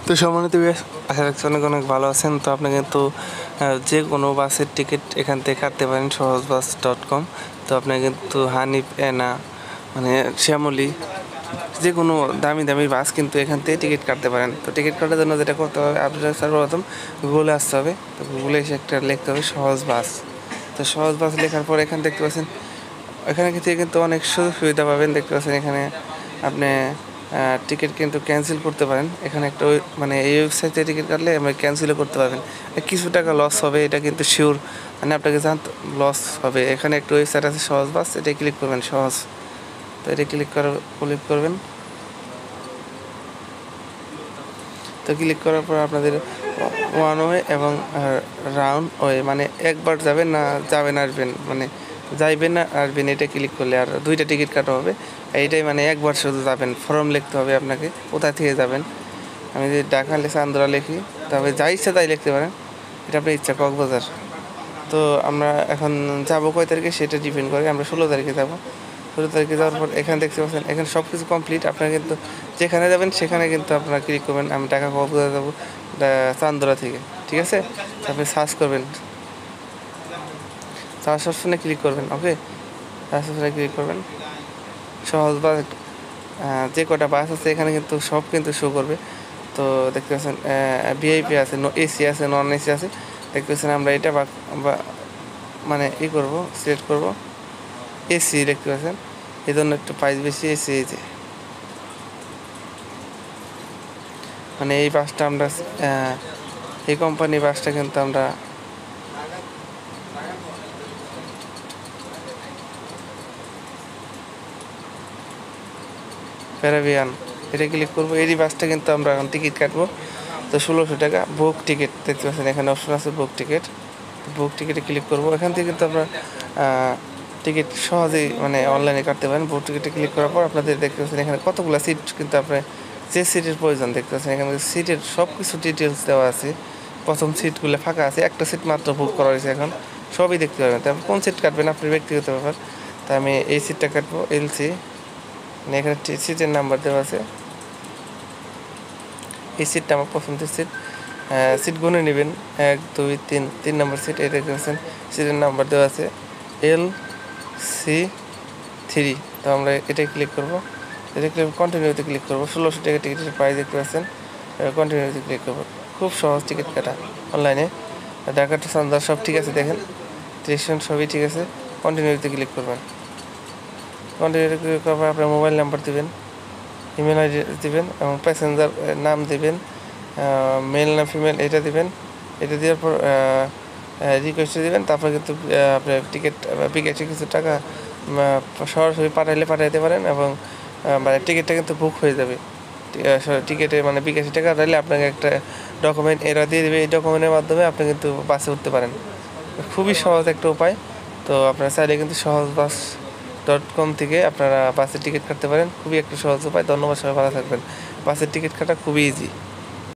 তো সম্মানিত ভিউয়ার্স, আশা রাখছি অনেক অনেক ভালো আছেন। তো আপনি কিন্তু যে কোনো বাসের টিকিট এখান থেকে কাটতে পারেন সহজবাস.com। তো আপনি কিন্তু হানিফ, এনা, মানে শ্যামলী, যে কোনো দামি দামি বাস কিন্তু এখান থেকে টিকিট কাটতে পারেন। তো টিকিট কাটার জন্য যেটা করতে হবে, আপনার সর্বপ্রথম গুগলে আসতে হবে। তো গুগলে এসে একটা লিখতে হবে সহজ বাস। তো সহজ বাস লেখার পর এখানে দেখতে পাচ্ছেন, এখানে কিন্তু অনেক সুযোগ সুবিধা পাবেন। দেখতে পাচ্ছেন এখানে আপনি টিকিট কিন্তু ক্যান্সেল করতে পারেন। এখানে একটা মানে এই ওয়েবসাইটে টিকিট কাটলে আপনি ক্যান্সেলও করতে পারবেন। কিছু টাকা লস হবে, এটা কিন্তু শিওর, মানে আপনাকে জানতে লস হবে। এখানে একটা ওয়েবসাইট আছে সহজ বাস, এটা ক্লিক করবেন সহজ। তো এটা ক্লিক করবেন। তো ক্লিক করার পর আপনাদের ওয়ান ওয়ে এবং রাউন্ড ওয়ে, মানে একবার যাবেন আসবেন, মানে যাইবেন না আসবেন, এটা ক্লিক করলে আর দুইটা টিকিট কাটা হবে। এইটাই মানে একবার শুধু যাবেন, ফর্ম লিখতে হবে আপনাকে কোথা থেকে যাবেন। আমি যদি ঢাকা চান্দরা লিখি, তবে যা ইচ্ছা তাই লিখতে পারেন, এটা আপনার ইচ্ছা, কক্সবাজার। তো আমরা এখন যাবো কয় তারিখে সেটা ডিপেন্ড করে। আমরা 16 তারিখে যাবো। 16 তারিখে যাওয়ার পর এখানে দেখতে পাচ্ছেন, এখানে সব কিছু কমপ্লিট। আপনারা কিন্তু যেখানে যাবেন সেখানে কিন্তু আপনারা ক্লিক করবেন। আমি ঢাকা কক্সবাজার যাবো চান্দরা থেকে, ঠিক আছে। আপনি সার্চ করবেন, সার্চ অপশনে ক্লিক করবেন। ওকে, সার্চ অপশনে ক্লিক করবেন। সহজ বাস, যে কটা বাস আছে এখানে কিন্তু সব কিন্তু শো করবে। তো দেখতে পাচ্ছেন ভিআইপি আছে, এসি আছে, নন এসি আছে। দেখতে পাচ্ছেন আমরা এটা মানে করবো, সিলেক্ট করবো এসি। দেখতে পাচ্ছেন এই জন্য একটু প্রাইস বেশি। এসি এই যে, মানে এই বাসটা আমরা এই কোম্পানি বাসটা কিন্তু আমরা প্যারাবিয়ান, এটা ক্লিক করবো। এই বাসটা কিন্তু আমরা এখন টিকিট কাটবো। তো 1600 টাকা বুক টিকিট। দেখতে পাচ্ছেন এখানে অপশন আছে বুক টিকিট। বুক টিকিটে ক্লিক করবো। এখান থেকে কিন্তু আমরা টিকিট সহজেই মানে অনলাইনে কাটতে পারেন। বুক টিকিটে ক্লিক করার পর আপনাদের দেখতে পাচ্ছেন এখানে কতগুলো সিট কিন্তু আপনার যে সিটের প্রয়োজন, দেখতে পাচ্ছেন এখানে সিটের সব কিছু ডিটেলস দেওয়া আছে। প্রথম সিটগুলো ফাঁকা আছে, একটা সিট মাত্র বুক করা হয়েছে, এখন সবই দেখতে পাবেন। তারপর কোন সিট কাটবেন আপনার ব্যক্তিগত ব্যাপার। তা আমি এই সিটটা কাটবো, এলসি, মানে এখানে সিটের নাম্বার দেওয়া আছে। এই সিটটা আমার পছন্দের সিট। সিট গুনে নেবেন, 1 2 3, 3 নম্বর সিট। এটা দেখছেন সিটের নাম্বার দেওয়া আছে LC3। তো আমরা এটাই ক্লিক করবো। এটা ক্লিক কন্টিনিউতে ক্লিক করবো। 1600 টাকা টিকিটের প্রাইস দেখতে পাচ্ছেন। কন্টিনিউতে ক্লিক করবো। খুব সহজ টিকিট কাটা অনলাইনে। ঢাকা টু চান্দরা সব ঠিক আছে, দেখেন স্টেশন সবই ঠিক আছে। কন্টিনিউতে ক্লিক করবেন। কন্টিনিউতে ক্লিক করার পর আপনার মোবাইল নাম্বার দেবেন, ইমেল আইডি দেবেন এবং প্যাসেঞ্জার নাম দেবেন, মেল না ফিমেল এটা দেবেন। এটা দেওয়ার পর রিকোয়েস্ট দেবেন। তারপর কিন্তু আপনার টিকিট বিকাশে কিছু টাকা সরাসরি পাঠাইতে পারেন এবং মানে টিকিটটা কিন্তু বুক হয়ে যাবে। টিকিটে মানে বিকাশি টাকা পাঠাইলে আপনাকে একটা ডকুমেন্ট এরা দিয়ে দেবে। এই ডকুমেন্টের মাধ্যমে আপনি কিন্তু বাসে উঠতে পারেন। খুবই সহজ একটা উপায়। তো আপনারা চাইলে কিন্তু সহজবাস.com থেকে আপনারা বাসের টিকিট কাটতে পারেন। খুবই একটা সহজ উপায়। ধন্যবাদ, সবাই ভালো থাকবেন। বাসের টিকিট কাটা খুবই ইজি।